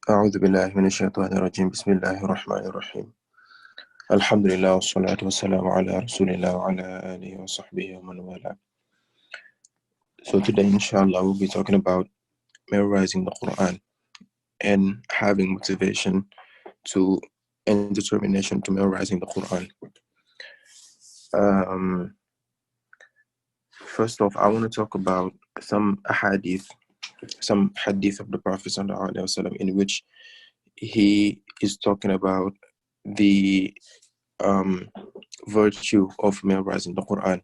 أعوذ بالله من الشيطان الرجيم بسم الله الرحمن الرحيم الحمد لله والصلاة والسلام على رسول الله وعلى آله وصحبه ومن والاه. So today inshallah we'll be talking about memorizing the Quran and having motivation to and determination to memorizing the Quran. First off, I want to talk about some hadith of the Prophet ﷺ in which he is talking about the virtue of memorizing the Quran.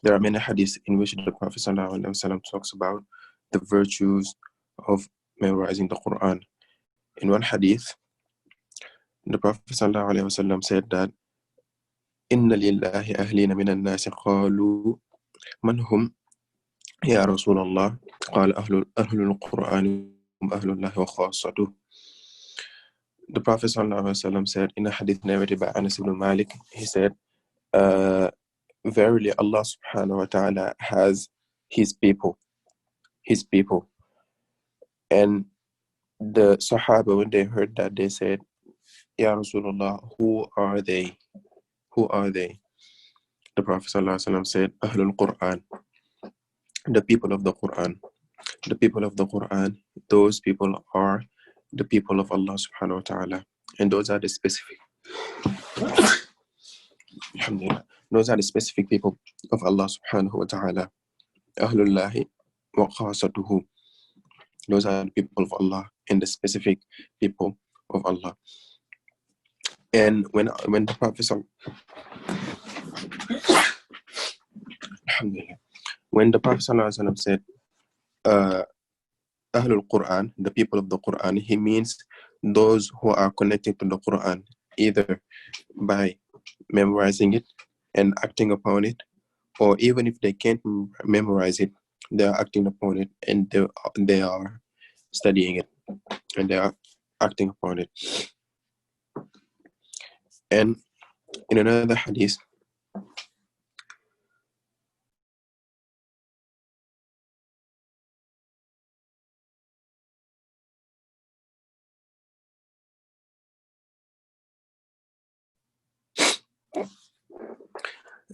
There are many hadiths in which the Prophet ﷺ talks about the virtues of memorizing the Quran. In one hadith, the Prophet ﷺ said that Inna lillahi ahlina min al-nasi qalu man hum ya Rasulullah qala ahlul Quran ahlullahi wa khassatuh. The Prophet ﷺ said in a hadith narrated by Anas ibn Malik, he said, verily Allah subhanahu wa ta'ala has his people. And the Sahaba, when they heard that, they said, Ya Rasulullah, who are they? The Prophet ﷺ said, Ahlul Quran, the people of the Quran. The people of the Quran, those people are the people of Allah subhanahu wa ta'ala. And those are the specific people of Allah subhanahu wa ta'ala. Ahlullahi wa khasatuhu. Those are the people of Allah and the specific people of Allah. And when the Prophet ﷺ said Ahlul Quran, the people of the Quran, he means those who are connected to the Quran, either by memorizing it and acting upon it, or even if they can't memorize it, they are acting upon it and they are studying it and they are acting upon it. And in another hadith,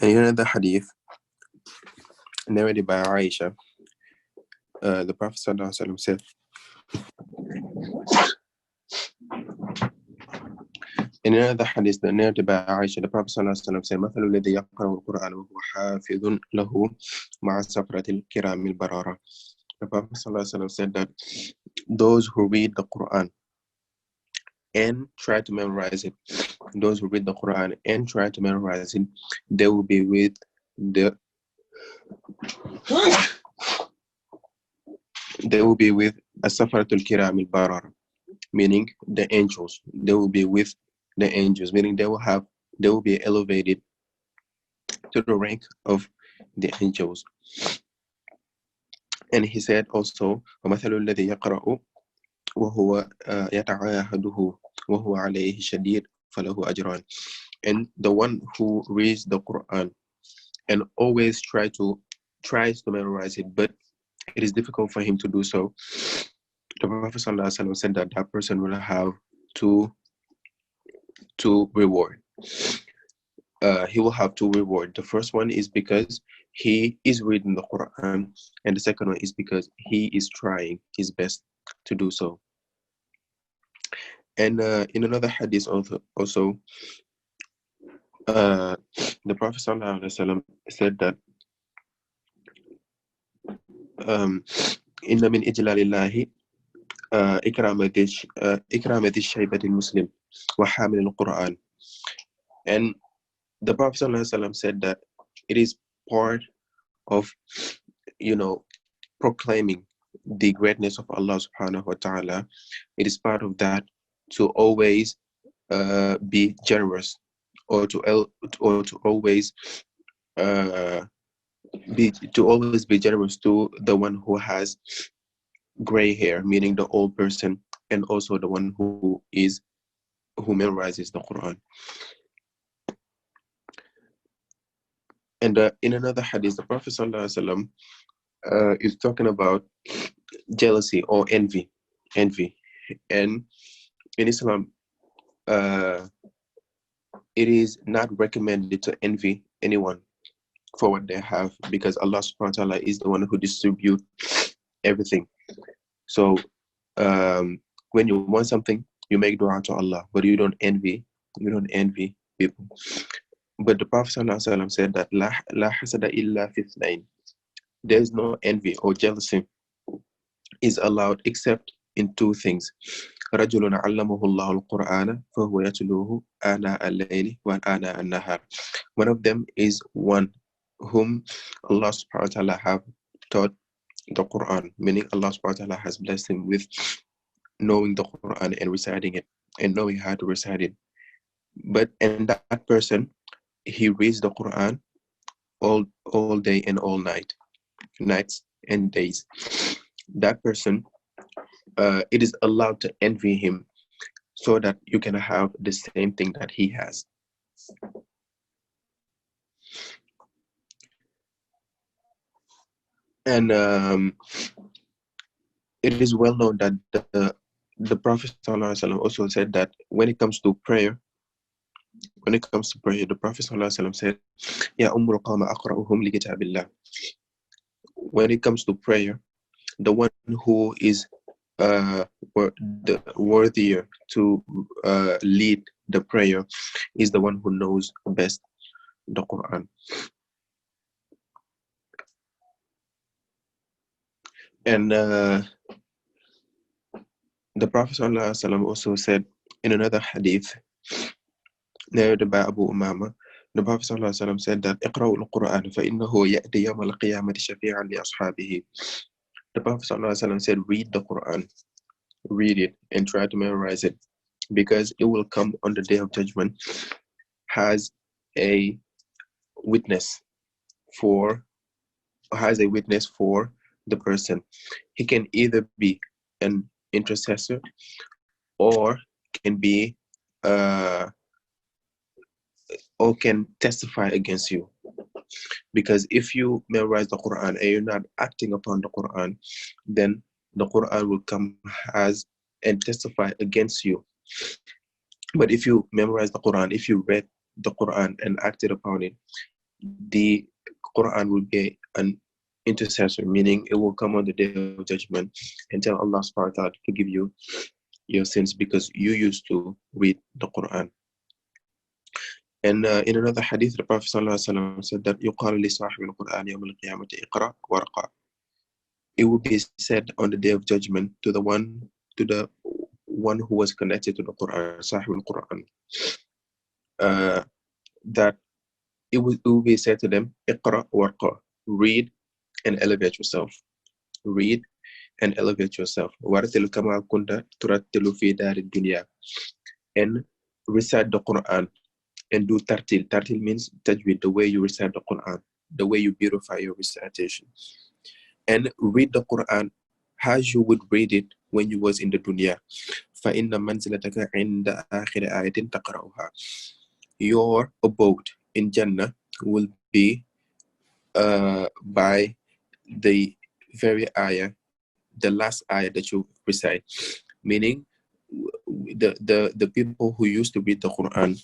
narrated by Aisha, the Prophet ﷺ said, in another hadith narrated by Aisha, the Prophet ﷺ said, مثل الذي يقرأ القرآن وهو حافظ له مع سفرة الكرام البررة. The Prophet ﷺ said that those who read the Quran and try to memorize it, they will be with as-safaratul kiram al-barara, meaning the angels. They will be with the angels, meaning they will be elevated to the rank of the angels. And he said also, وَمَثَلُ الَّذِي يَقْرَأُ وَهُوَ يَتَعَاهَدُهُ وَهُوَ عَلَيْهِ شَدِيدٌ فَلَهُ أَجْران. And the one who reads the Quran and always tries to memorize it, but it is difficult for him to do so, the Prophet ﷺ said that person will have two reward. He will have two reward. The first one is because he is reading the Quran, and the second one is because he is trying his best to do so. And in another hadith also the Prophet ﷺ said that inna min ijlalillahi ikramati shaybatil muslim wa hamil al-Quran. And the Prophet ﷺ said that it is part of, proclaiming the greatness of Allah subhanahu wa ta'ala. It is part of that to always be generous, or to always be generous to the one who has gray hair, meaning the old person, and also the one who memorizes the Quran. And in another hadith, the Prophet ﷺ is talking about jealousy or envy. And in Islam, it is not recommended to envy anyone for what they have, because Allah subhanahu wa ta'ala is the one who distributes everything. So when you want something, you make dua to Allah, but you don't envy people. But the Prophet sallallahu alaihi wasallam said that la hasada illa fi ithnain. There's no envy or jealousy is allowed except in two things. رجل علمه الله القرآن فهو يتلوه آناء الليل وآناء النهار. One of them is one whom Allah subhanahu wa ta'ala have taught the Quran, meaning Allah subhanahu wa ta'ala has blessed him with knowing the Quran and reciting it and knowing how to recite it. And that person, he reads the Quran all day and all nights and days. That person, it is allowed to envy him so that you can have the same thing that he has. And it is well known that the Prophet ﷺ also said that when it comes to prayer, the Prophet ﷺ said, "Ya ummul qawma aqra'uhum li kitabillah." When it comes to prayer, the one who is the worthier to lead the prayer is the one who knows best the Quran. And the Prophet ﷺ also said in another hadith narrated by Abu Umama, the Prophet ﷺ said that اقرأوا القرآن فإنه يأتي يوم القيامة شفيعا لأصحابه. The Prophet ﷺ said, read the Quran, read it and try to memorize it, because it will come on the day of judgment has a witness for the person. He can either be an intercessor or can be or can testify against you. Because if you memorize the Quran and you're not acting upon the Quran, then the Quran will come as and testify against you. But if you memorize the Quran, if you read the Quran and acted upon it, the Quran will be an intercessor, meaning it will come on the day of judgment and tell Allah subhanahu wa ta'ala to forgive you your sins because you used to read the Quran. And in another hadith, the Prophet ﷺ said that يُقَالُ لِصَاحِبِ الْقُرْآنِ يَوْمَ الْقِيَامَةِ اقْرَأْ وَارْقَى. It will be said on the day of judgment to the one who was connected to the Quran, Sahib al-Quran, that it will be said to them, اقرأ وارقى, read and elevate yourself. Read and elevate yourself. وَرَتِّلْ كَمَا كُنْتَ تُرَتِّلُ فِي دَارِ الدُّنْيَا. And recite the Quran and do tartil. Tartil means tajweed, the way you recite the Quran, the way you beautify your recitation. And read the Quran as you would read it when you was in the dunya. فَإِنَّ مَنْزِلَتَكَ عِنْدَ آخِرِ آيَةٍ تَقْرَأُهَا. Your abode in Jannah will be by the very ayah, the last ayah that you recite. Meaning, the people who used to read the Quran,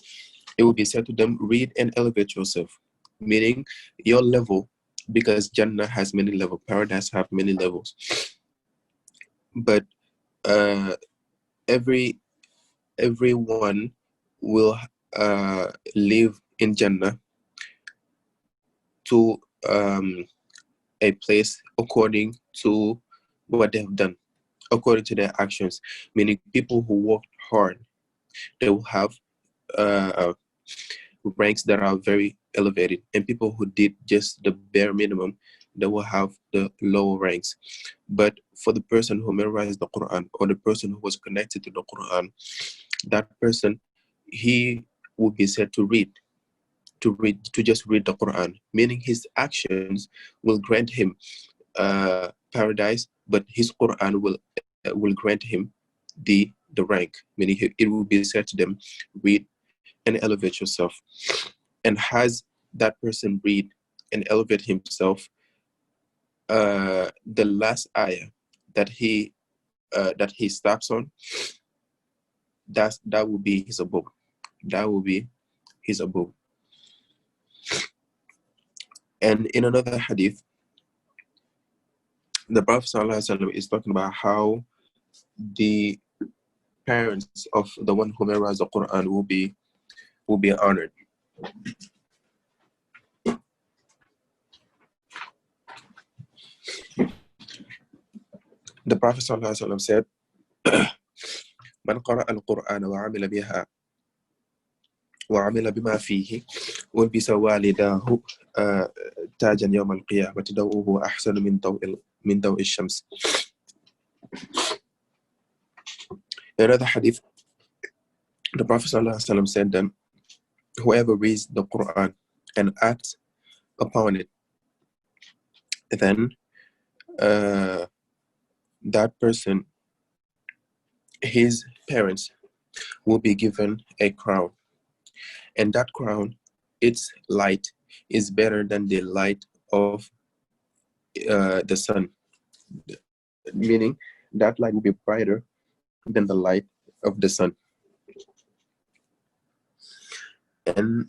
it will be said to them, read and elevate yourself. Meaning, your level, because Jannah has many levels, paradise have many levels. But everyone will live in Jannah to a place according to what they have done, according to their actions. Meaning, people who worked hard, they will have ranks that are very elevated, and people who did just the bare minimum, they will have the lower ranks. But for the person who memorized the Quran, or the person who was connected to the Quran, that person, he will be said to just read the Quran, meaning his actions will grant him paradise, but his Quran will grant him the rank, meaning it will be said to them, read and elevate yourself. And has that person read and elevate himself, the last ayah that he that he steps on, that will be his abode. That will be his abode. And in another hadith, the Prophet ﷺ is talking about how the parents of the one who memorized the Quran will be honored. The Prophet ﷺ said, من قرأ القرآن وعمل بما فيه ولبس والداه تاجا يوم القيامة ضوءه أحسن من ضوء الشمس. In another hadith, the Prophet ﷺ said that whoever reads the Quran and acts upon it, then that person, his parents, will be given a crown. And that crown, its light is better than the light of the sun. Meaning that light will be brighter than the light of the sun. And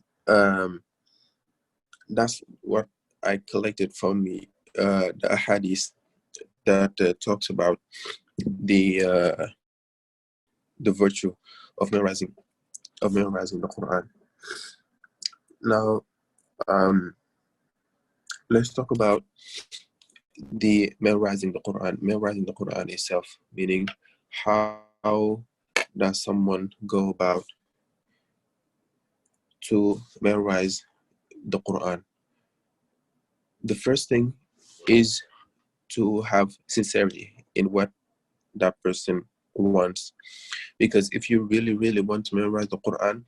that's what I collected from the hadith that talks about the virtue of memorizing the Quran. Now, let's talk about the memorizing the Quran itself, meaning how does someone go about to memorize the Quran? The first thing is to have sincerity in what that person wants, because if you really want to memorize the Quran,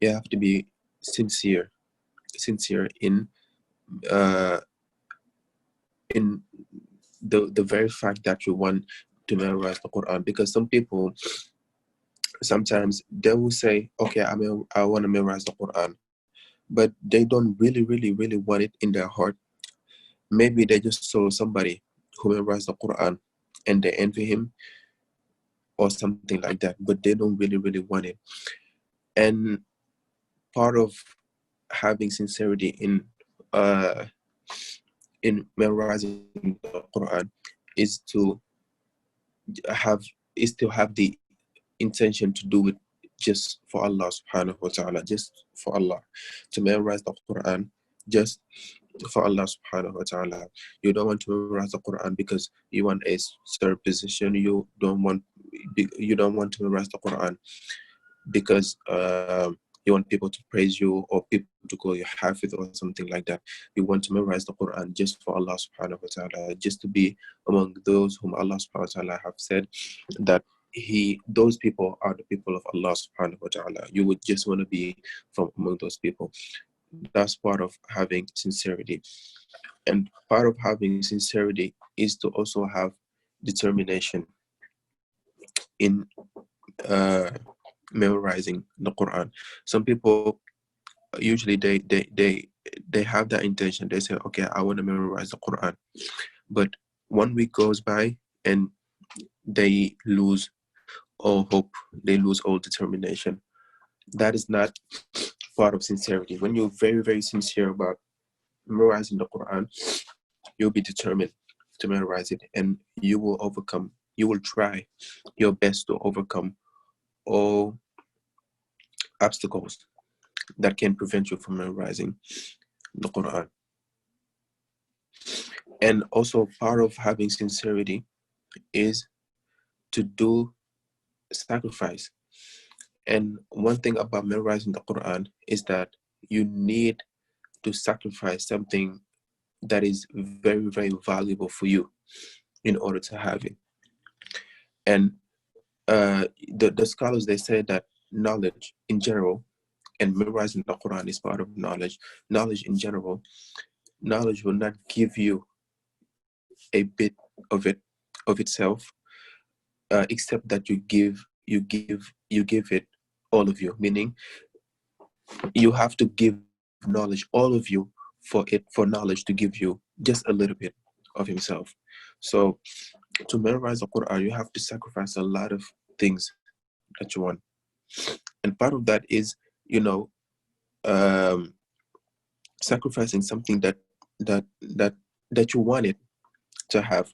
you have to be sincere in the very fact that you want to memorize the Quran. Because some people, sometimes they will say, okay, I want to memorize the Quran, but they don't really want it in their heart. Maybe they just saw somebody who memorized the Quran and they envy him or something like that, but they don't really want it. And part of having sincerity in memorizing the Quran is to have the intention to do it just for Allah subhanahu wa ta'ala, just for Allah, to memorize the Quran just for Allah subhanahu wa ta'ala. You don't want to memorize the Quran because you want a certain position. You don't want to memorize the Quran because you want people to praise you or people to call you Hafiz or something like that. You want to memorize the Quran just for Allah subhanahu wa ta'ala, just to be among those whom Allah subhanahu wa ta'ala have said that those people are the people of Allah subhanahu wa ta'ala. You would just want to be from among those people. That's part of having sincerity. And part of having sincerity is to also have determination in memorizing the Quran. Some people usually they have that intention. They say, okay, I want to memorize the Quran, but 1 week goes by and they lose all hope, they lose all determination. That is not part of sincerity. When you're very sincere about memorizing the Quran, you'll be determined to memorize it, and you will try your best to overcome all obstacles that can prevent you from memorizing the Quran. And also part of having sincerity is to do sacrifice. And one thing about memorizing the Quran is that you need to sacrifice something that is very valuable for you in order to have it. And the scholars, they say that knowledge in general and memorizing the Quran is part of knowledge. Knowledge in general, knowledge will not give you a bit of itself, except that you give it all of you. Meaning, you have to give knowledge all of you for knowledge to give you just a little bit of himself. So to memorize the Quran, you have to sacrifice a lot of things that you want. And part of that is, you know, um, sacrificing something that you wanted to have,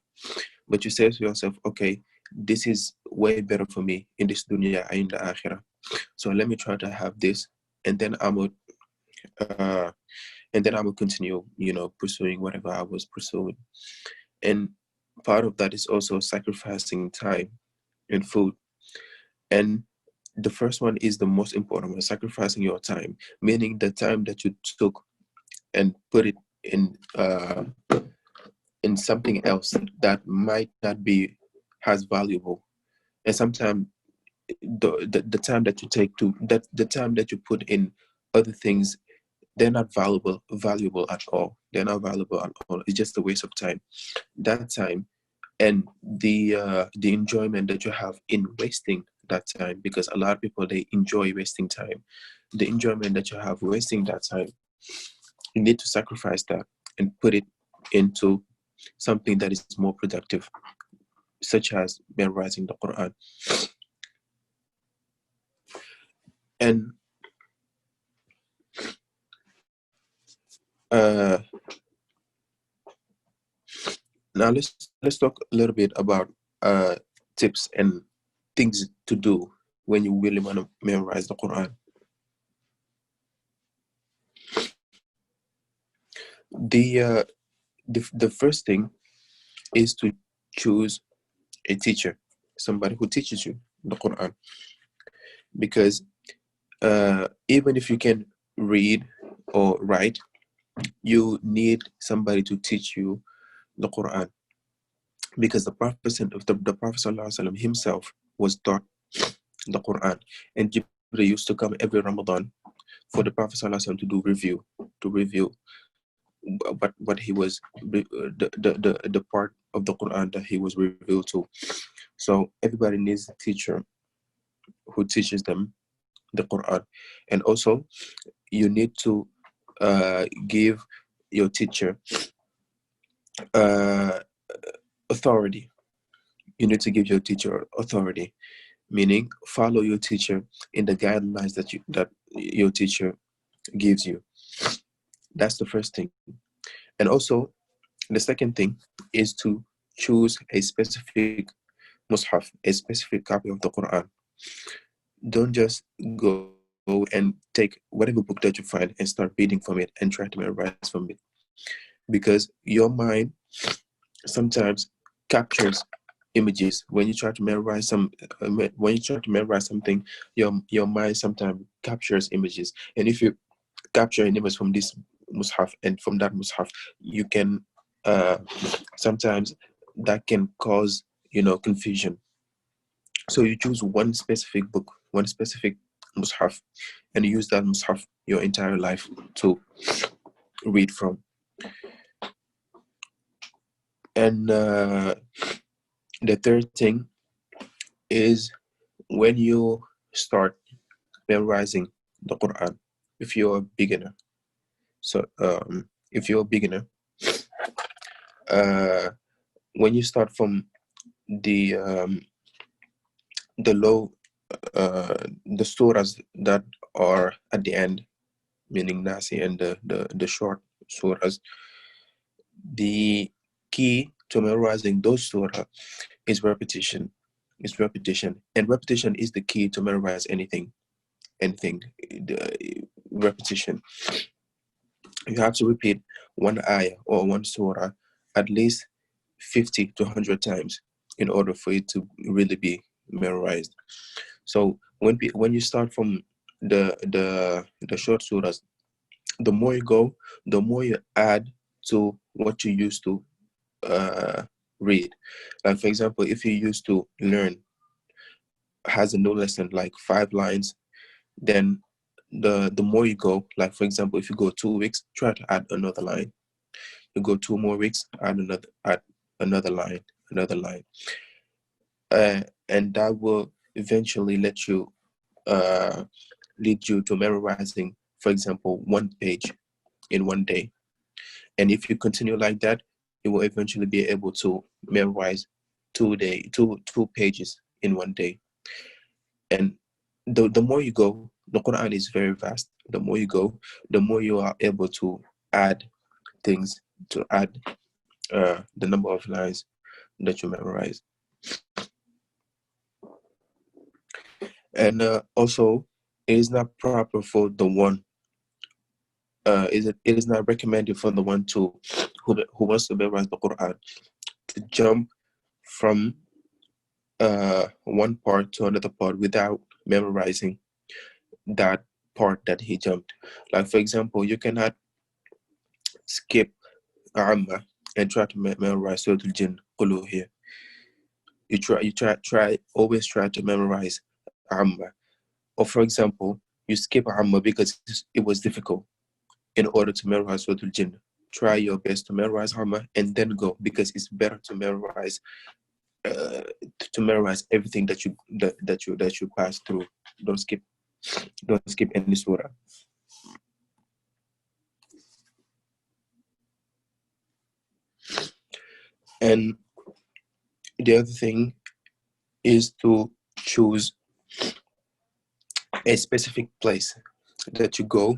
but you say to yourself, okay, this is way better for me in this dunya and in the akhirah. So let me try to have this, and then uh, I will continue, pursuing whatever I was pursuing. And part of that is also sacrificing time and food. And the first one is the most important one, sacrificing your time, meaning the time that you took and put it in something else that might not be as valuable. And sometimes the time that you take to that the time that you put in other things, they're not valuable at all. They're not valuable at all. It's just a waste of time. That time and the enjoyment that you have in wasting that time, because a lot of people, they enjoy wasting time. The enjoyment that you have wasting that time, you need to sacrifice that and put it into something that is more productive, such as memorizing the Quran. And uh, now let's talk a little bit about tips and things to do when you really want to memorize the Quran. The the first thing is to choose a teacher, somebody who teaches you the Quran, because even if you can read or write, you need somebody to teach you the Quran, because the Prophet ﷺ himself was taught the Quran, and Jibril used to come every Ramadan for the Prophet ﷺ to do review what he was the part of the Quran that he was revealed to. So everybody needs a teacher who teaches them the Quran, and also you need to give your teacher uh, authority. You need to give your teacher authority, meaning follow your teacher in the guidelines that your teacher gives you. That's the first thing. And also, the second thing is to choose a specific mushaf, a specific copy of the Quran. Don't just go and take whatever book that you find and start reading from it and try to memorize from it, because your mind sometimes captures images when you try to memorize something. Your mind sometimes captures images, and if you capture an image from this mushaf, and from that mushaf you can sometimes that can cause confusion. So you choose one specific book, one specific mushaf, and you use that mushaf your entire life to read from. And the third thing is, when you start memorizing the Quran, if you're a beginner, if you're a beginner, uh, when you start from the low, the surahs that are at the end, meaning Nasi, and the short surahs, the key to memorizing those surah is repetition. It's repetition, and repetition is the key to memorize anything. The repetition. You have to repeat one ayah or one surah at least 50 to 100 times in order for it to really be memorized. So when you start from the short surahs, the more you go, the more you add to what you used to read. Like, for example, if you used to learn has a new lesson like 5 lines, then the more you go, like for example, if you go 2 weeks, try to add another line. You go 2 more weeks, add another line, another line, and that will eventually uh, lead you to memorizing, for example, one page in one day. And if you continue like that, you will eventually be able to memorize two pages in one day. And the more you go, the Quran is very vast. The more you go, the more you are able to add things, to add the number of lines that you memorize. And also, it is not proper for the one. It is not recommended for the one who wants to memorize the Quran to jump from one part to another part without memorizing that part that he jumped. Like, for example, you cannot skip Amma and try to memorize Surah Al-Jinn Qulu here. Always try to memorize Amma. Or for example, you skip Amma because it was difficult. In order to memorize Surah Al-Jinn, try your best to memorize Amma and then go, because it's better to memorize everything that you pass through. Don't skip any surah. And the other thing is to choose a specific place that you go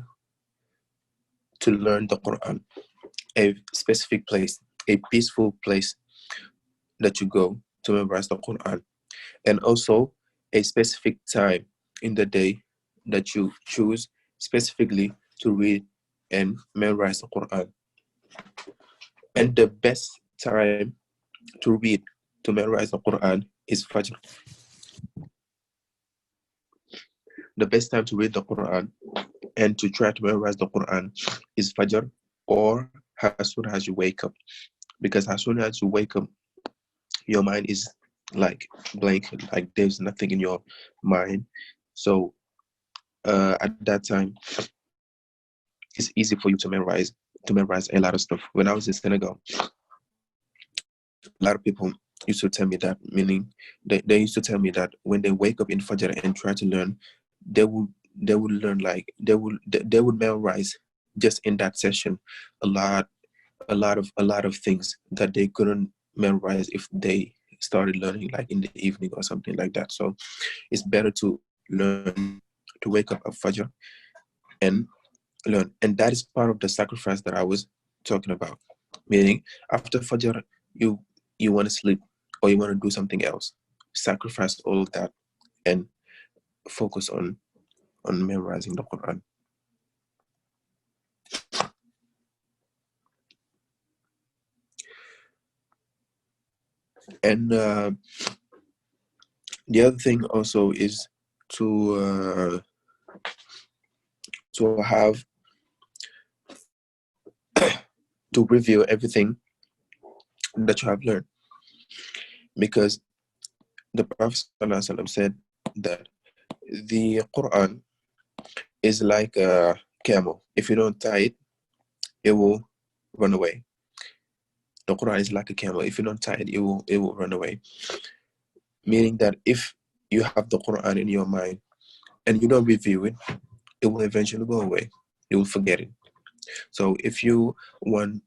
to learn the Quran. A specific place, a peaceful place that you go to memorize the Quran. And also a specific time in the day that you choose specifically to read and memorize the Quran. And the best time to read, to memorize the Quran is Fajr. The best time to read the Quran and to try to memorize the Quran is Fajr, or as soon as you wake up. Because as soon as you wake up, your mind is like blank, like there's nothing in your mind. So at that time, it's easy for you to memorize a lot of stuff. When I was in Senegal, a lot of people used to tell me that, meaning they used to tell me that when they wake up in Fajr and try to learn, they would learn, like they would memorize just in that session a lot of things that they couldn't memorize if they started learning like in the evening or something like that. So it's better to learn, to wake up at Fajr and learn. And that is part of the sacrifice that I was talking about. Meaning, after Fajr, you want to sleep or you want to do something else. Sacrifice all of that and focus on memorizing the Quran. And the other thing also is to have to review everything that you have learned, because the Prophet ﷺ said that the Quran is like a camel. If you don't tie it, it will run away. The Quran is like a camel. If you don't tie it, it will run away. Meaning that if you have the Quran in your mind and you don't review it, it will eventually go away. You will forget it. So if you want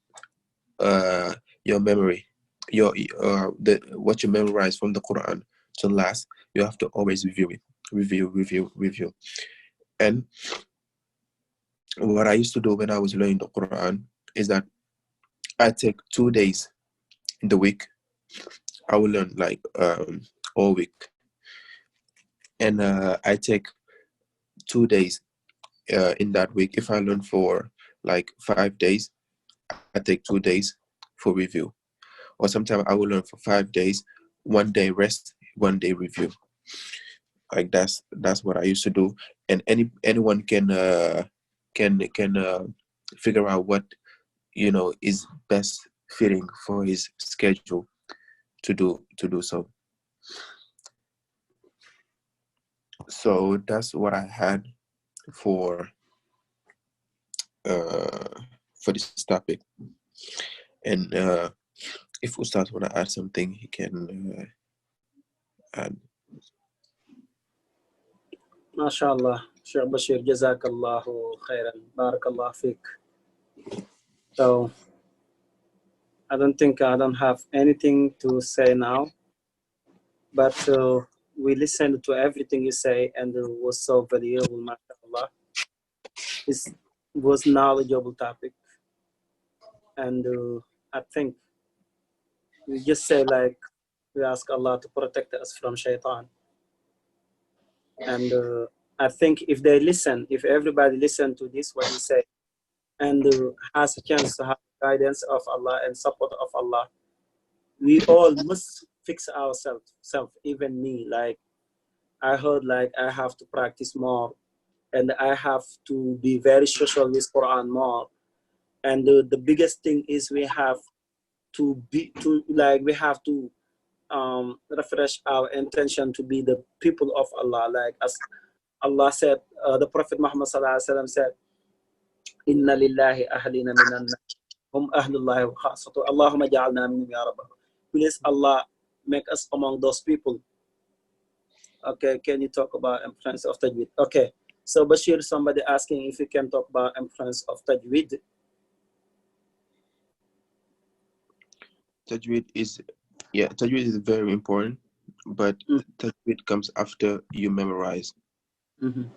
your memory, what you memorize from the Quran to last, you have to always review it. Review. And what I used to do when I was learning the Quran is that I take 2 days in the week. I will learn like all week. And I take 2 days in that week. If I learn for like 5 days, I take 2 days for review. Or sometimes I will learn for 5 days, 1 day rest, 1 day review. Like that's what I used to do. And anyone can figure out what is best fitting for his schedule to do so. So that's what I had for this topic. And if Ustaz want to add something, he can add. MashaAllah, Sheikh Bashir, Jazakallahu khairan, Barakallah fiqh. So I don't think I don't have anything to say now. but we listened to everything you say, and it was so valuable, mashallah. It was knowledgeable topic, and I think we just say like we ask Allah to protect us from shaitan, and I think if they listen, if everybody listen to this what we say, and has a chance to have guidance of Allah and support of Allah, we all must fix ourselves, even me. Like I heard, like I have to practice more, and I have to be very social with Quran more. And the biggest thing is we have to we have to refresh our intention to be the people of Allah. Like as Allah said, the Prophet Muhammad sallallahu alaihi wasallam said, "Inna lillahi ahlina minan hum ahlullahi wa khasatu. Allahumma ja'alna minhum ya Rabb." Please Allah make us among those people. Okay, can you talk about influence of tajweed? Okay, so Bashir, somebody asking if you can talk about influence of tajweed. Tajweed is very important, but tajweed comes after you memorize. Mm-hmm.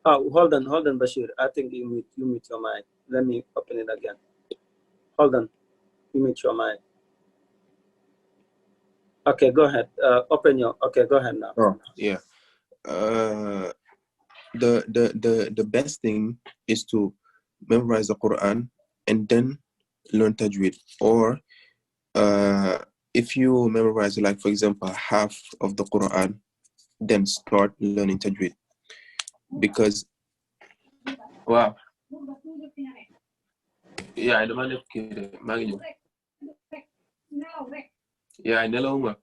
Oh, hold on, Bashir. I think you mute your mic. Let me open it again. Hold on, you mute your mic. Okay, go ahead. Open your. Okay, go ahead now. Oh, yeah. The best thing is to memorize the Quran and then learn tajweed. Or if you memorize, like for example, half of the Quran, then start learning tajweed. Because wow. Yeah, I don't know. Yeah, I know.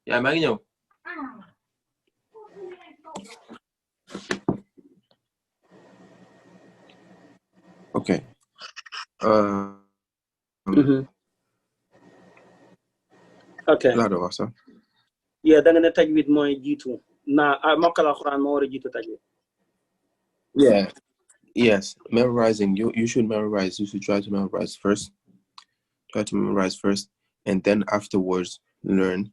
Yeah, I okay. Okay. Lado also. Yeah, da nga ne tajweed mooy jiitu. Mokkal Alquran moo war a jiitu tajweed. Yeah. Yes, memorizing. You should memorize. You should try to memorize first. And then afterwards learn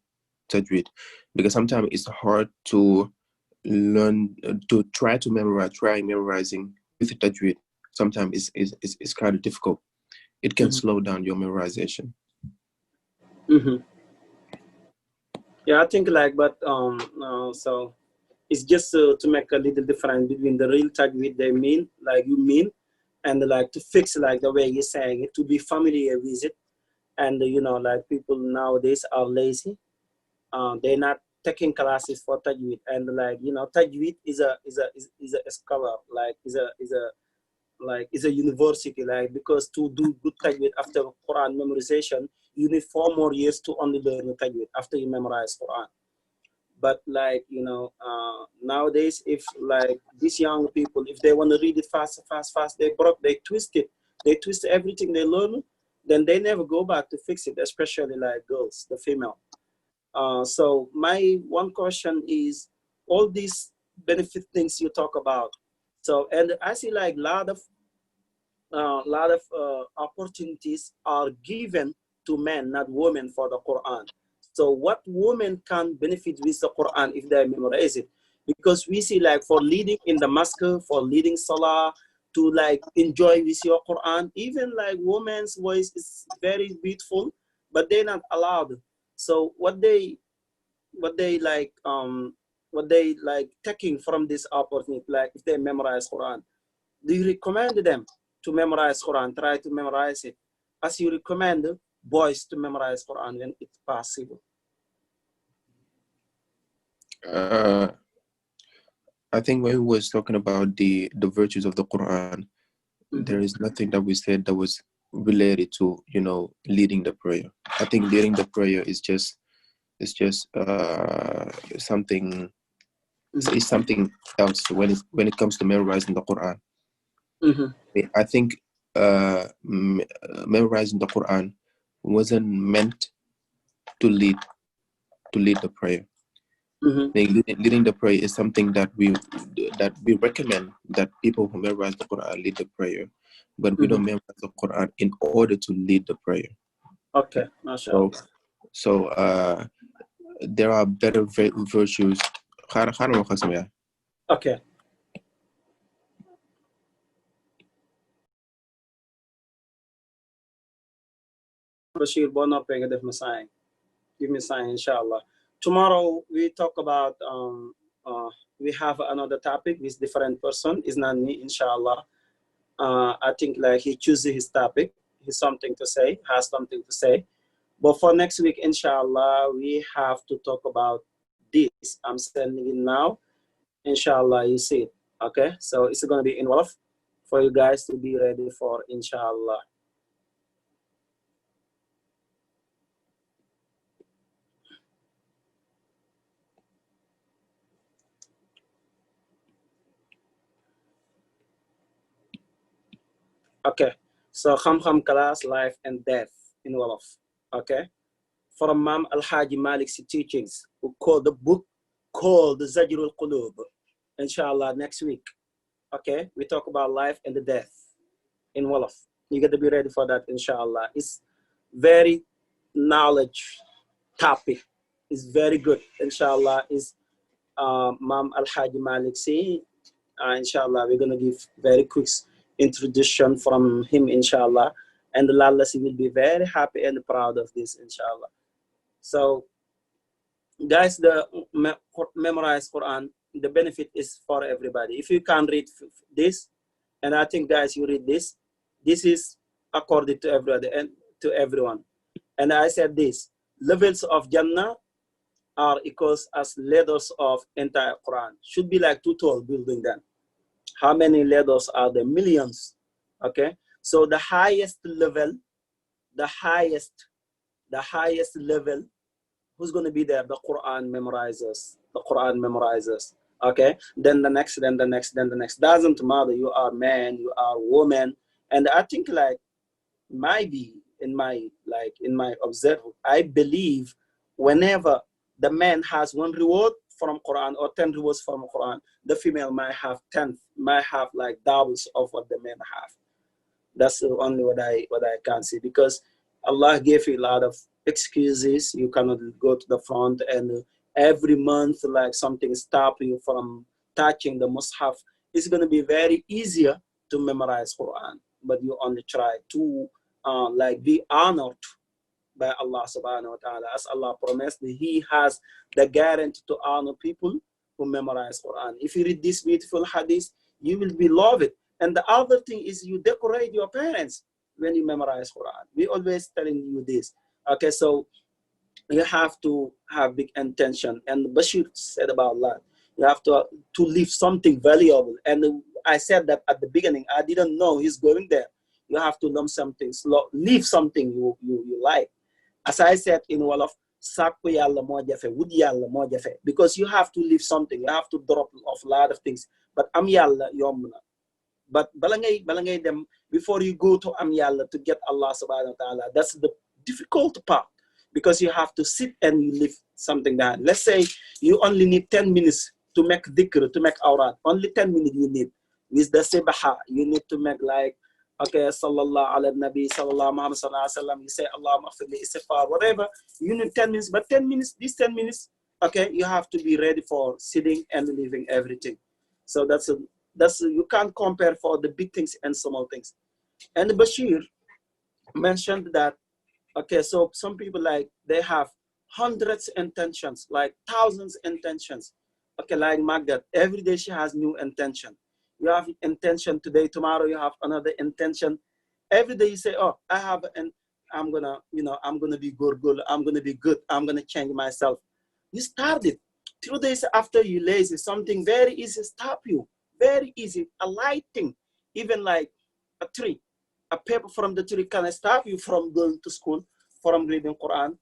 tajweed, because sometimes it's hard to learn to try to memorize. Try memorizing with tajweed. Sometimes it's kind of difficult. It can slow down your memorization. Yeah, I think like, but so it's just to make a little difference between the real tajweed they mean, like you mean, and like to fix like the way you're saying it, to be familiar with it. And you know, like people nowadays are lazy. They're not taking classes for tajweed, and like you know, tajweed is a scholar, like is a university, like because to do good tajweed after Quran memorization, you need 4 more years to only learn the tajweed after you memorize Quran. But like you know, nowadays, if like these young people, if they want to read it fast, they twist it, they twist everything they learn, then they never go back to fix it, especially like girls, the female. So my one question is, all these benefit things you talk about. So, and I see like a lot of opportunities are given to men, not women, for the Quran. So what women can benefit with the Quran if they memorize it? Because we see like for leading in the mosque, for leading Salah, to like enjoy with your Quran, even like women's voice is very beautiful, but they're not allowed. So what they taking from this opportunity, like if they memorize Quran, do you recommend them to memorize Quran, try to memorize it, as you recommend boys to memorize Quran when it's possible? I think when we was talking about the virtues of the Quran, there is nothing that we said that was related to, you know, leading the prayer. I think leading the prayer is just something. It's something else when it comes to memorizing the Quran. I think memorizing the Quran wasn't meant to lead the prayer. Like leading the prayer is something that we recommend that people who memorize the Quran lead the prayer, but we don't memorize the Quran in order to lead the prayer. Okay, mashallah. So there are better virtues. Okay. Bashir, give me a sign, inshallah. Tomorrow we talk about we have another topic with different person. It's not me, inshallah. I think like he chooses his topic. He's something to say, has something to say. But for next week, inshallah, we have to talk about this. I'm sending it now. Inshallah, you see it. Okay, so it's going to be involved for you guys to be ready for, inshallah. Okay, so xam-xam class, life and death in Wolof. Okay, from Imam Al-Haji Malik's teachings, who called the book called the Zajrul Qulub. Inshallah, next week. Okay, we talk about life and the death in Wolof. You got to be ready for that, inshallah. It's very knowledge topic. It's very good, inshallah. Is Imam Al-Haji Malik say, inshallah, we're going to give very quick introduction from him, inshallah. And Allah, he will be very happy and proud of this, inshallah. So, guys, the memorize Quran, the benefit is for everybody. If you can't read this, and I think, guys, you read this, this is according to everybody and to everyone. And I said this, levels of Jannah are equals as ladders of entire Quran. Should be like two tall building then. How many ladders are there? Millions. Okay. So the highest level, the highest level, who's going to be there? The Quran memorizers. The Quran memorizers. Okay. Then the next, then the next, then the next. Doesn't matter. You are man, you are woman. And I think like maybe in my observe, I believe whenever the man has one reward from Quran or 10 rewards from Quran, the female might have 10, might have like doubles of what the men have. That's the only what I can see, because Allah gave you a lot of excuses. You cannot go to the front, and every month like something stop you from touching the Mus'haf. It's going to be very easier to memorize Quran, but you only try to like be honored by Allah subhanahu wa ta'ala. As Allah promised, He has the guarantee to honor people who memorize Quran. If you read this beautiful hadith, you will be loved. And the other thing is you decorate your parents when you memorize Quran. We always telling you this. Okay, so you have to have big intention. And Bashir said about that. You have to leave something valuable. And I said that at the beginning, I didn't know he's going there. You have to learn something, leave something you like. As I said in Wolof, sakku yalla mo jafe, wud yalla mo jafe, because you have to leave something. You have to drop off a lot of things. But am yalla yomb na. But balangay them, before you go to am yalla to get Allah subhanahu wa ta'ala, that's the difficult part, because you have to sit and you leave something down. Let's say you only need 10 minutes to make dhikr, to make awrad. Only 10 minutes you need. With the sibaha, you need to make like, okay, sallallahu ala nabi, sallallahu Muhammad sallallahu alaihi wasallam, you say Allahumma aghfirli, istighfar, whatever. You need 10 minutes, but 10 minutes, these 10 minutes, okay, you have to be ready for sitting and leaving everything. So that's you can't compare for the big things and small things. And Bashir mentioned that, okay, so some people like they have hundreds intentions, like thousands intentions. Okay, like Magda, every day she has new intention. You have intention today, tomorrow you have another intention. Every day you say, oh, I have an, I'm gonna be good, I'm gonna be good, I'm gonna change myself. You started. 2 days after you lazy, something very easy stop you. Very easy, a light thing, even like a tree. A paper from the tree can stop you from going to school, from reading Quran.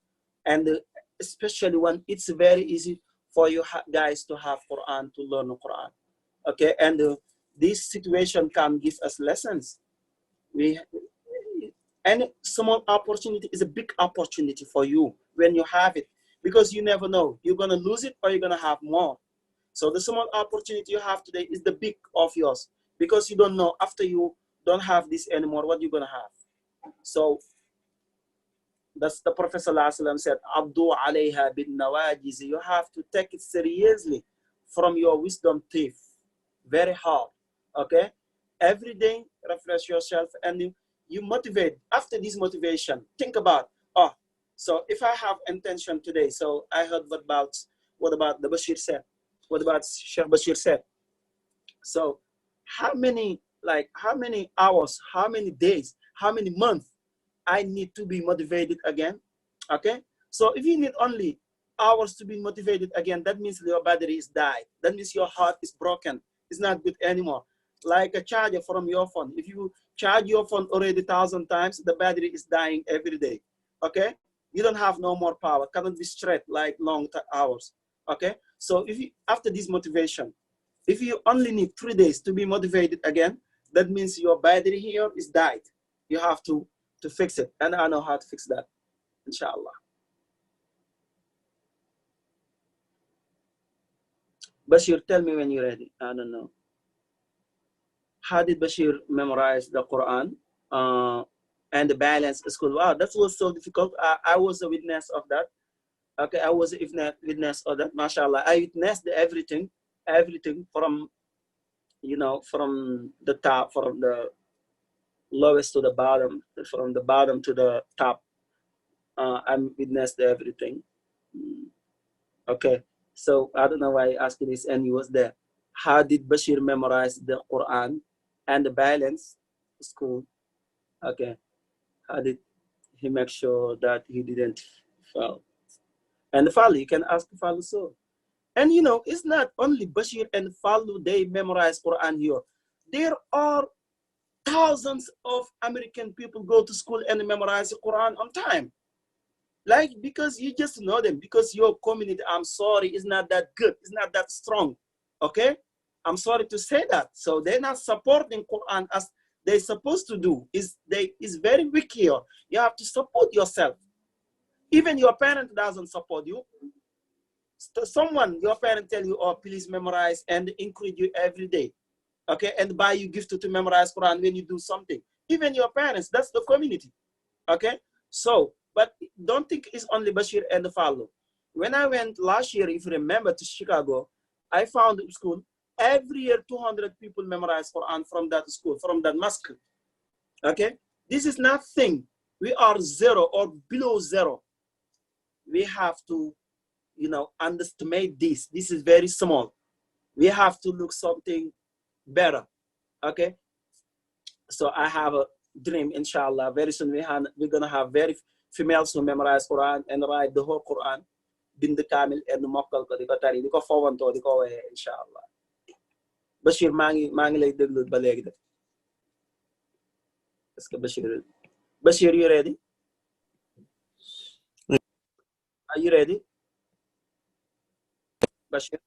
And especially when it's very easy for you guys to have Quran, to learn the Quran. Okay, and this situation can give us lessons. Any small opportunity is a big opportunity for you when you have it. because you never know. You're going to lose it or you're going to have more. So the small opportunity you have today is the big of yours, because you don't know after you don't have this anymore what you're going to have. So that's the Prophet ﷺ said, Abdu alayha bin nawajiz. You have to take it seriously from your wisdom teeth. Very hard. Okay? Every day, refresh yourself and you motivate. After this motivation, think about, oh, so if I have intention today, so I heard what about the Bashir said? What about Sheikh Bashir said? So how many hours, how many days, how many months I need to be motivated again? Okay? So if you need only hours to be motivated again, that means your battery is died. That means your heart is broken. It's not good anymore. Like a charger from your phone. If you charge your phone already 1,000 times, the battery is dying every day. Okay? You don't have no more power. Cannot be straight like long hours. Okay? So if you, after this motivation, if you only need 3 days to be motivated again, that means your battery here is died. You have to fix it. And I know how to fix that, inshallah. Bashir, tell me when you're ready. I don't know. How did Bashir memorize the Quran and the balance school? Wow, that was so difficult. I was a witness of that. Okay, I was a witness of that. MashaAllah. I witnessed everything from, from the top, from the lowest to the bottom, from the bottom to the top. I witnessed everything. Okay, so I don't know why I asked this, and he was there. How did Bashir memorize the Quran and the balance school? Okay, how did he make sure that he didn't fail? And Falu, you can ask Falu so. And it's not only Bashir and Falu, they memorize Quran here. There are thousands of American people go to school and memorize the Quran on time. Like, because you just know them, because your community, I'm sorry, is not that good. It's not that strong. Okay? I'm sorry to say that. So they're not supporting Quran as they're supposed to do. Is very weak here. You have to support yourself. Even your parent doesn't support you. Your parent tell you, oh, please memorize, and encourage you every day. Okay? And buy you gift to memorize Quran when you do something. Even your parents, that's the community. Okay? So, but don't think it's only Bashir and the Falu. When I went last year, if you remember, to Chicago, I found a school. Every year, 200 people memorize Quran from that school, from that mosque. Okay? This is nothing. We are zero or below zero. We have to, underestimate this. This is very small. We have to look something better. Okay? So I have a dream, inshallah. Very soon we're going to have very females who memorize Quran and write the whole Quran, bind kamil and mokkal ko, di ko tari, di ko fawanto, di ko waye, inshallah. Bashir, maa ngi lay déglu ba léegi de. Est-ce que Bashir, you ready? Are you ready? Bashir?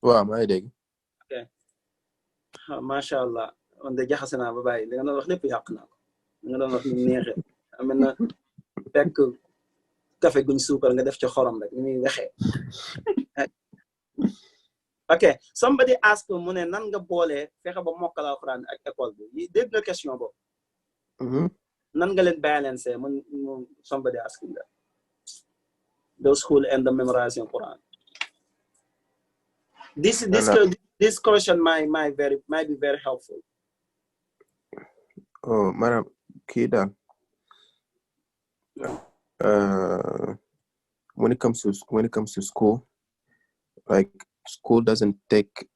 Wow, maa ngi dégg. Okay. MashaAllah. On de jaxase naa ba bàyyi li nga doon wax lépp yàq naa ko. Li nga doon wax ni neexee. Amen na fekk café guñ suukar nga def ci xorom rek ni muy wexee. Okay, somebody asked mu ne nan nga boole fexe ba mokkal Alquran ak école bi. Dégg nga question boobu. Nan nga leen balance somebody asking that. The school and the memorizing Quran. This question might be very helpful. Oh, Madam Kida. When it comes to school, like, school doesn't take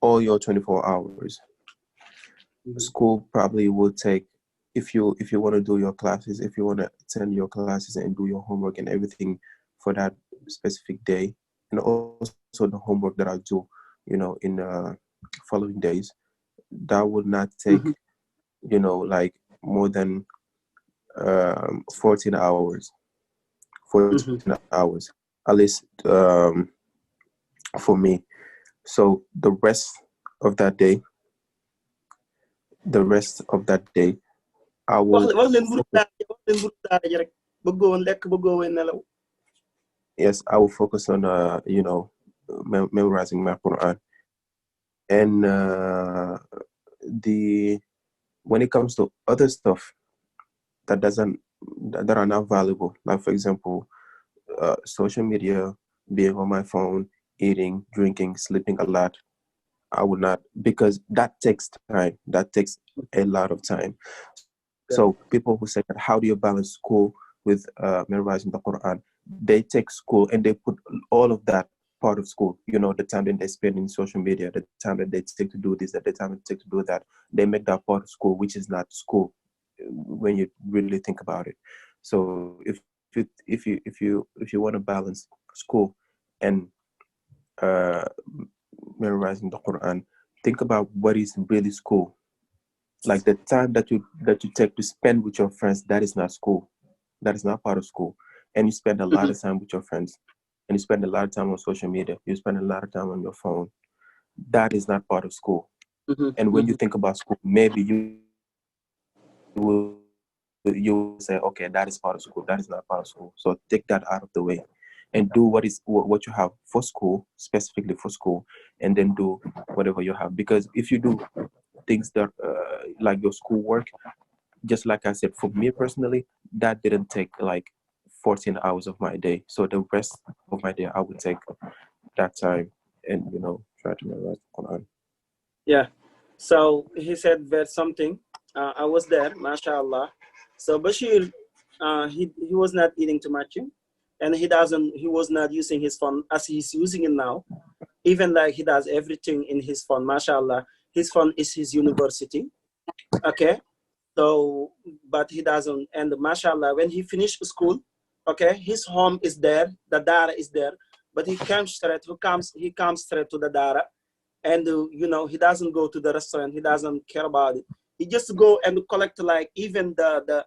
all your 24 hours. School probably will take, if you want to do your classes, if you want to attend your classes and do your homework and everything for that specific day, and also the homework that I do, in following days, that would not take like more than 14 hours. 14 hours, at least, for me. So the rest of that day, I will. Yes, I will focus on memorizing my Quran. And the when it comes to other stuff that doesn't that are not valuable, like for example, social media, being on my phone, eating, drinking, sleeping a lot, I would not, because that takes time. That takes a lot of time. So people who say that, how do you balance school with memorizing the Quran? They take school and they put all of that part of school. The time that they spend in social media, the time that they take to do this, the time they take to do that. They make that part of school, which is not school when you really think about it. So if you want to balance school and uh, memorizing the Quran, think about what is really school. Like the time that you take to spend with your friends, that is not school. That is not part of school. And you spend a lot of time with your friends, and you spend a lot of time on social media. You spend a lot of time on your phone. That is not part of school. And when you think about school, maybe you will say, okay, that is part of school. That is not part of school. So take that out of the way, and do what you have for school, specifically for school, and then do whatever you have. Because if you do things that like your schoolwork, just like I said, for me personally, that didn't take like 14 hours of my day. So the rest of my day, I would take that time and try to memorize the Quran. Yeah. So he said that something. I was there, mashallah. So Bashir, he was not eating too much, and he was not using his phone as he's using it now. Even like he does everything in his phone, mashallah. His phone is his university. Okay. So, but he doesn't. And mashallah, when he finished school, okay, his home is there, the dara is there, but he comes straight to the dara, and he doesn't go to the restaurant. He doesn't care about it. He just go and collect like even the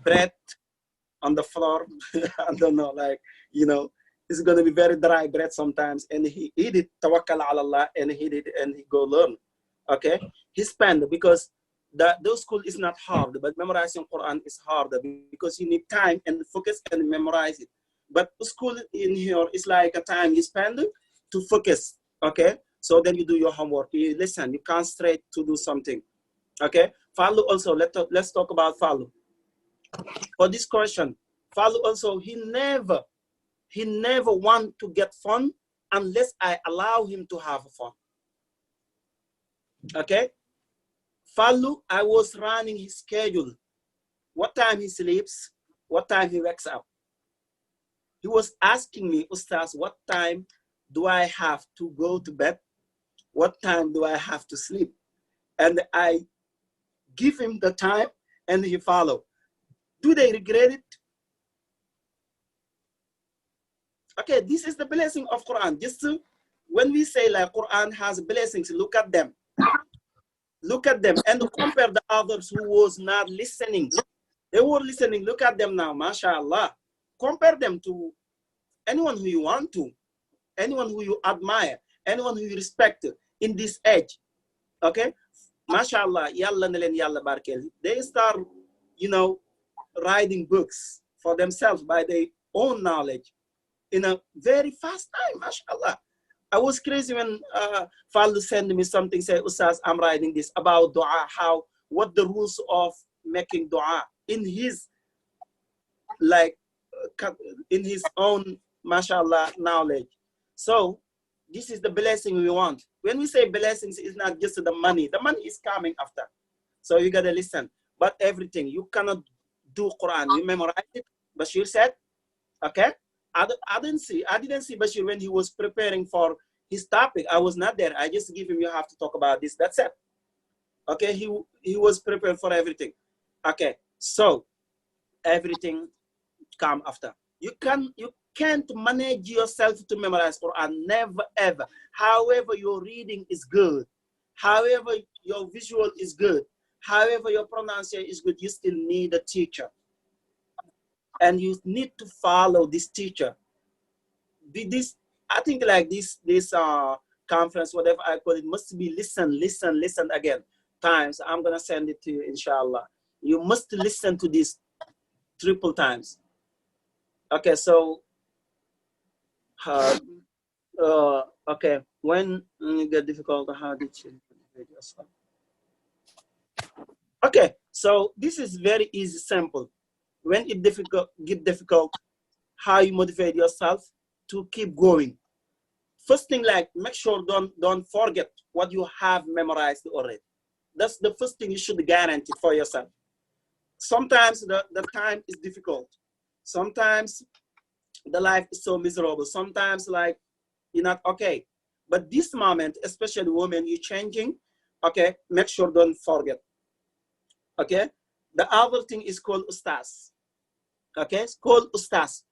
bread on the floor. I don't know, like it's gonna be very dry bread sometimes, and he eat it, tawakkal ala Allah, and he eat it, and he go learn. Okay, he spend because those school is not hard, but memorizing Quran is harder because you need time and focus and memorize it. But school in here is like a time you spend to focus. Okay, so then you do your homework, you listen, you concentrate to do something. Okay, follow also. Let's talk about follow. For this question, follow also. He never want to get fun unless I allow him to have fun. Okay, follow. I was running his schedule. What time he sleeps, what time he wakes up. He was asking me, Ustaz, what time do I have to go to bed? What time do I have to sleep? And I give him the time and he follow. Do they regret it? Okay, this is the blessing of Quran. When we say like Quran has blessings, look at them. Look at them and compare the others who was not listening. They were listening. Look at them now, mashallah. Compare them to anyone who you want to, anyone who you admire, anyone who you respect in this age. Okay? Mashallah, yalla nelen yalla barkel. They start, writing books for themselves by their own knowledge in a very fast time, mashallah. I was crazy when Faldo sent me something, say, Ustaz, I'm writing this about dua, what the rules of making dua in his, like, in his own, mashallah, knowledge. So this is the blessing we want. When we say blessings, it's not just the money is coming after. So you gotta listen. But everything, you cannot do Quran. You memorize it. Bashir said, okay. I didn't see Bashir when he was preparing for his topic. I was not there. I just give him, you have to talk about this. That's it. Okay, he was prepared for everything. Okay, so everything come after. You can't manage yourself to memorize Quran. Never ever. However, your reading is good. However, your visual is good. However, your pronunciation is good. You still need a teacher. And you need to follow this teacher. This, I think, like this conference, whatever I call it, must be listen again. Times I'm gonna send it to you, inshallah. You must listen to this triple times. Okay, so okay, when you get difficult, how did you motivate yourself? Okay, so this is very easy, simple. When it get difficult, how you motivate yourself to keep going. First thing, like, make sure don't forget what you have memorized already. That's the first thing you should guarantee for yourself. Sometimes the time is difficult. Sometimes the life is so miserable. Sometimes, like, you're not okay. But this moment, especially women, you're changing. Okay, make sure don't forget. Okay, the other thing is called ustaz. Okay, it's called ustaz.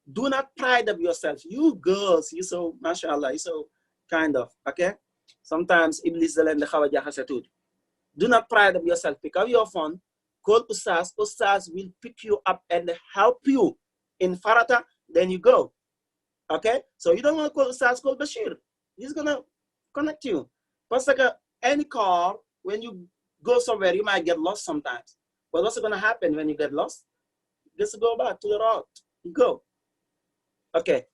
Do not pride of yourself. You girls, you so, mashallah, you so kind of, okay? Sometimes iblis dalen de xawa jaxase tuuti. Do not pride of yourself. Pick up your phone, call ustaz. Ustaz will pick you up and help you in farata, then you go. Okay? So you don't want to call ustaz, call Bashir. He's gonna connect you. Plus, like any car, when you go somewhere, you might get lost sometimes. But what's gonna happen when you get lost? Just go back to the road. You go. Okay.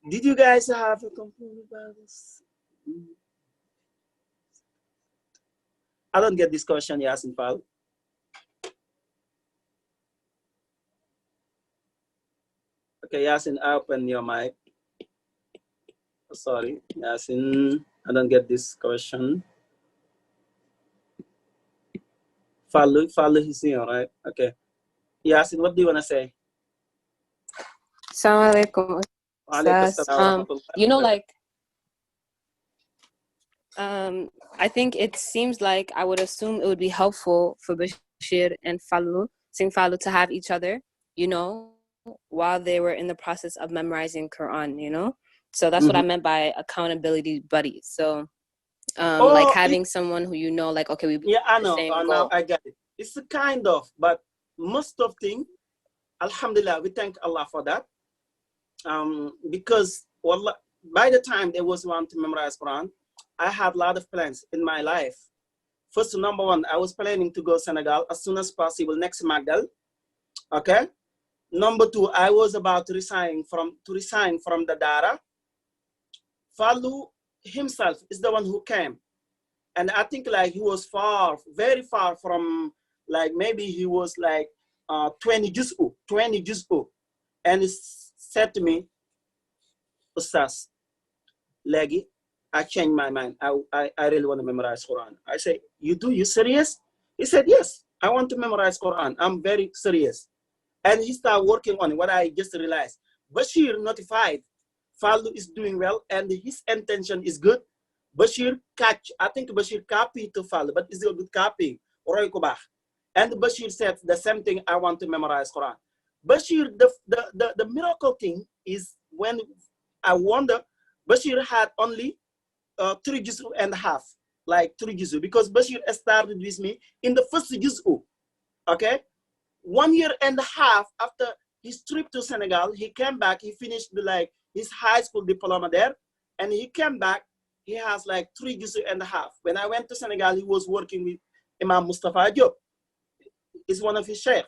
Did you guys have a complaint about this? I don't get this question, Yasin Fal. Okay, Yasin, open your mic. Sorry, Yasin, I don't get this question. Falu is here, right? Okay. Yasin, what do you want to say? Assalamu alaikum. You know, like, I think it seems like I would assume it would be helpful for Bashir and Sing Falu to have each other, you know, while they were in the process of memorizing Quran, you know? So that's what I meant by accountability buddies. So, like having someone who you know, like, okay, we I know. the same goal. Now I get it. It's a kind of, but most of things, alhamdulillah, we thank Allah for that. Because wallah, by the time there was one to memorize Quran, I had a lot of plans in my life. First, number one, I was planning to go Senegal as soon as possible next Magdal. Okay. Number two, I was about to resign from the Dara. Falu himself is the one who came. And I think like he was far, very far from, like maybe he was like 20 juz'u. And he said to me, Ustaz, Legi, I changed my mind. I really want to memorize Quran. I say, you do? You serious? He said, yes, I want to memorize Quran. I'm very serious. And he started working on it, what I just realized. Bashir notified, Falu is doing well, and his intention is good. Bashir I think Bashir copy to Falu, but it's a good copy. And Bashir said the same thing, I want to memorize Quran. Bashir, the miracle thing is when I wonder, Bashir had only 3 juz'u and a half, like 3 juz'u, because Bashir started with me in the first juz'u, okay? 1 year and a half after his trip to Senegal, he came back, he finished his high school diploma there, and he came back, he has like 3 juz'u and a half. When I went to Senegal, he was working with Imam Mustafa Diop. It's one of his sheikh,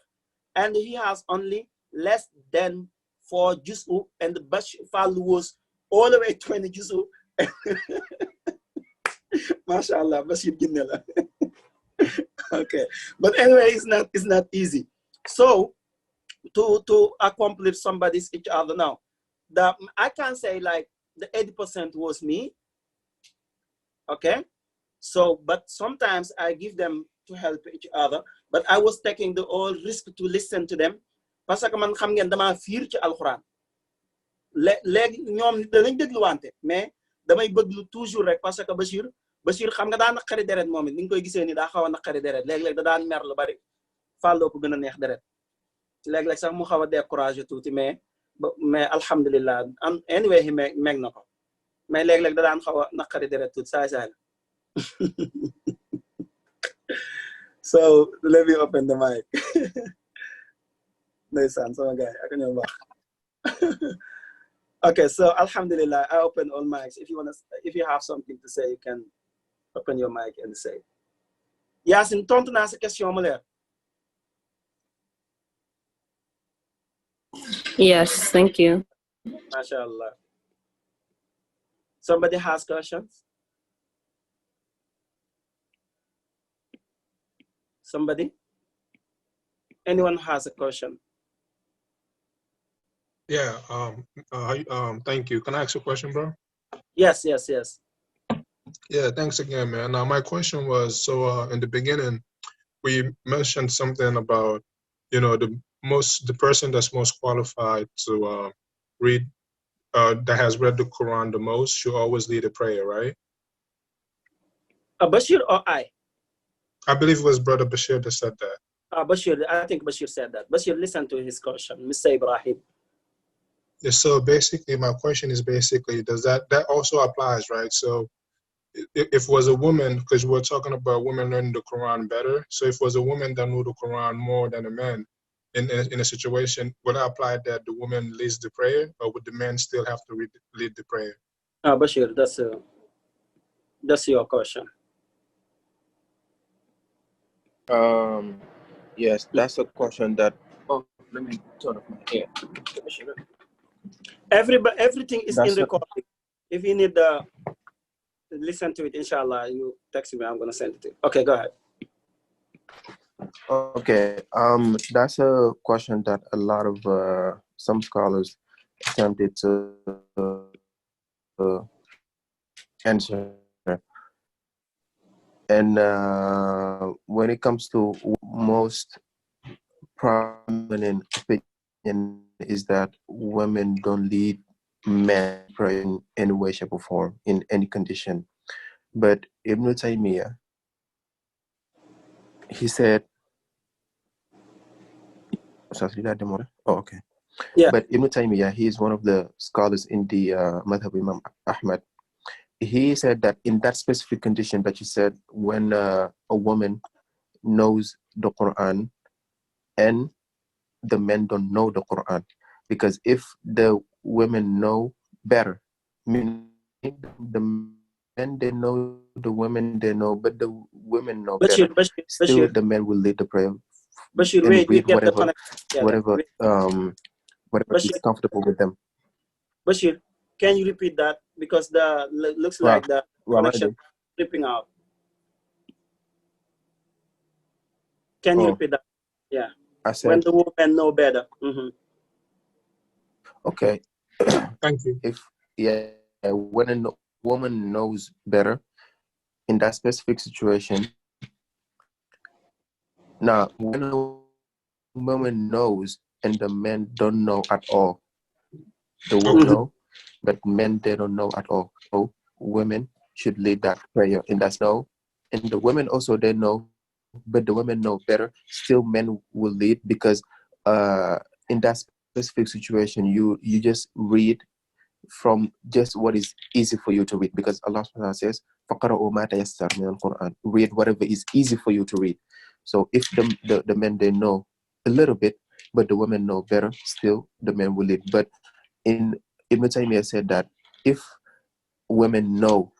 and he has only less than 4 juz'u, and the Bashir Falu was all the way 20 juz'u. MashaAllah, Bashir Ginnela. Okay, but anyway, it's not easy. So to accomplish somebody's each other now, I can't say like the 80% was me. Okay, so but sometimes I give them to help each other, but I was taking the all risk to listen to them parce que man xam ngeen dama fiir ci alquran léegi ñoom danañ dégluwante mais damay bëgg toujours rek parce que Bashir xam nga daa naqari deret moom it ni nga koy gisee ni daa xaw a naqari deret léeg-léeg da daan mer lu bari fàlloo ko gën a neex deret léeg-léeg sax mu xaw a découragé tuuti mais alhamdulillah anyway he meg na ko mais léeg-léeg da daan xaw a naqari deret tuuti saay so let me open the mic. Ndeysaan sama guy ak ñoo baax. Okay, so alhamdulillah, I open all mics. If you have something to say, you can open your mic and say. Yasin, tontu naa sa question mu leer. Yes, thank you. MashaAllah. Somebody has questions? Somebody? Anyone has a question? Yeah. Thank you. Can I ask a question, bro? Yes, yes, yes. Yeah. Thanks again, man. Now, my question was, so in the beginning, we mentioned something about, the person that's most qualified to read, that has read the Quran the most, should always lead a prayer, right? Bashir or I? I believe it was Brother Bashir that said that. Bashir, I think Bashir said that. Bashir, listen to his question. Mr. Ibrahim. Yeah, so basically, my question is basically, does that also applies, right? So if it was a woman, because we're talking about women learning the Quran better, so if it was a woman that knew the Quran more than a man, in a situation, would I apply that the woman leads the prayer, or would the man still have to lead the prayer? Bashir, that's your question. Yes, that's a question that. Oh, let me turn off my ear. Everything is in That's a, recording. If you need listen to it, inshallah, you text me. I'm gonna send it to you. Okay, go ahead. okay. That's a question that a lot of some scholars attempted to answer. And when it comes to most prominent opinion is that women don't lead men in any way, shape, or form in any condition. But Ibn Taymiyyah, he said, oh, okay. Yeah. But Ibn Taymiyyah, he is one of the scholars in the Madhab Imam Ahmad. He said that in that specific condition that you said, when a woman knows the Quran and the men don't know the Quran, because if the women know better, meaning the men they know, the women they know, but the women know better, still the men will lead the prayer and we read get the whatever is comfortable with them. Bashir, can you repeat that, because the looks like the connection flipping out. Can you repeat that? Yeah. I said, when the women know better. Okay. Thank you. When a woman knows better in that specific situation. Now, when a woman knows and the men don't know at all, the women know, but men they don't know at all. So women should lead that prayer in that snow. And the women also they know, but the women know better. Still, men will lead because in that specific situation, you just read from just what is easy for you to read, because Allah says, فَقَرَأُوا مَا تَيَسَّرَ مِنَ الْقُرْآنِ. Read whatever is easy for you to read. So if the men they know a little bit, but the women know better, still the men will lead. But in Ibn Taymiyyah said that if women know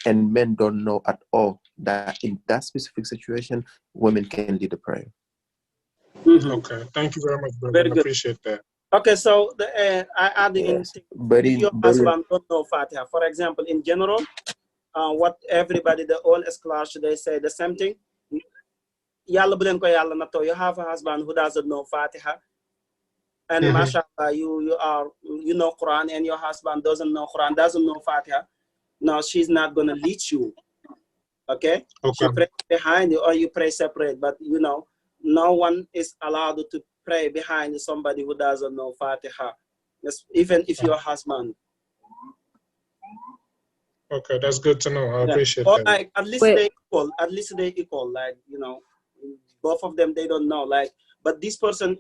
and men don't know at all, that in that specific situation, women can lead the prayer. Okay, thank you very much, brother. Very I good. appreciate that. Okay, so I add in, but if your husband don't know Fatiha, for example, in general, what everybody, the all scholars, they say the same thing. Yalla bu len ko yalla na to, you have a husband who doesn't know Fatiha, and mashallah, you know Quran, and your husband doesn't know Quran, doesn't know Fatiha. No, she's not gonna lead you. Okay? She prays behind you, or you pray separate, but you know, no one is allowed to pray behind somebody who doesn't know Fatiha, even if your husband. Okay, that's good to know. I appreciate or that. Like at least they equal, like, you know, both of them, they don't know, like, but this person,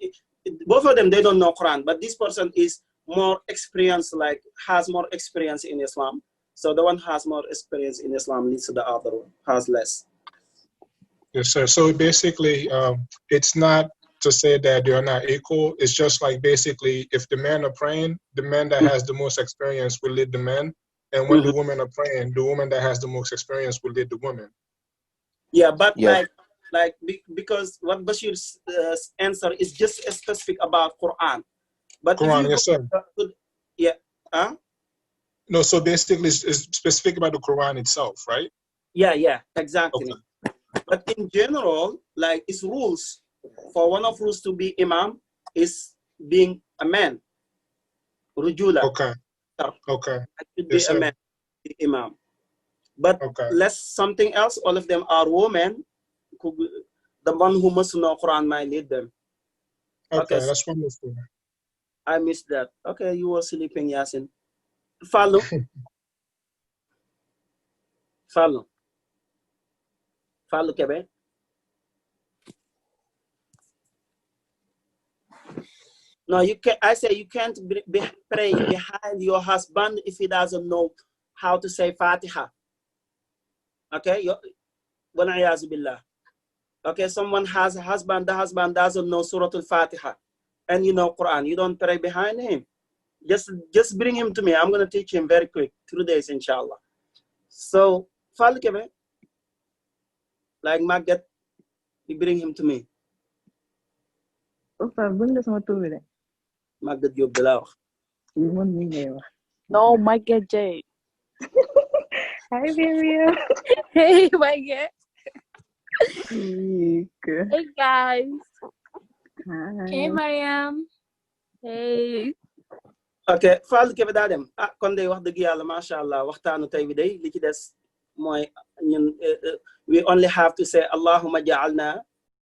both of them, they don't know Quran, but this person is more experienced, like has more experience in Islam. So the one has more experience in Islam leads to the other one has less. Yes, sir. So basically, it's not to say that they're not equal. It's just like basically, if the men are praying, the man that has the most experience will lead the men. And when the women are praying, the woman that has the most experience will lead the women. Yeah, but because what Bashir's answer is just specific about Quran. But Quran, if you yes, sir. yeah, huh? No, so basically it's specific about the Quran itself, right? Yeah, exactly. Okay. But in general, like it's rules. For one of rules to be imam is being a man. Rujula. Okay. Okay. It should be Yes, a sir. man, the imam. But Okay. less something else, all of them are women. The one who must know Quran might lead them. Okay, So that's wonderful. I missed that. Okay, you were sleeping, Yasin. Follow. Follow, Kebe. No, you can. I say you can't pray behind your husband if he doesn't know how to say Fatiha. Okay, billah. Okay, someone has a husband. The husband doesn't know Surah Al-Fatiha, and you know Quran. You don't pray behind him. Just bring him to me. I'm gonna teach him very quick, 3 days, inshallah. So, Fall Kebe, like Magget, you bring him to me. Magget Diop de la wax. No, Magget J. Hi, Miriam. Hey, Magget. Hey, guys. Hi. Hey, Mariam. Hey. Okay, Fall Kebe daa dem. Ah, kon day wax dëgg yàlla, masha Allah, waxtaanu tey bi day li ci des mooy ñun we only have to say Allahumma ja'alna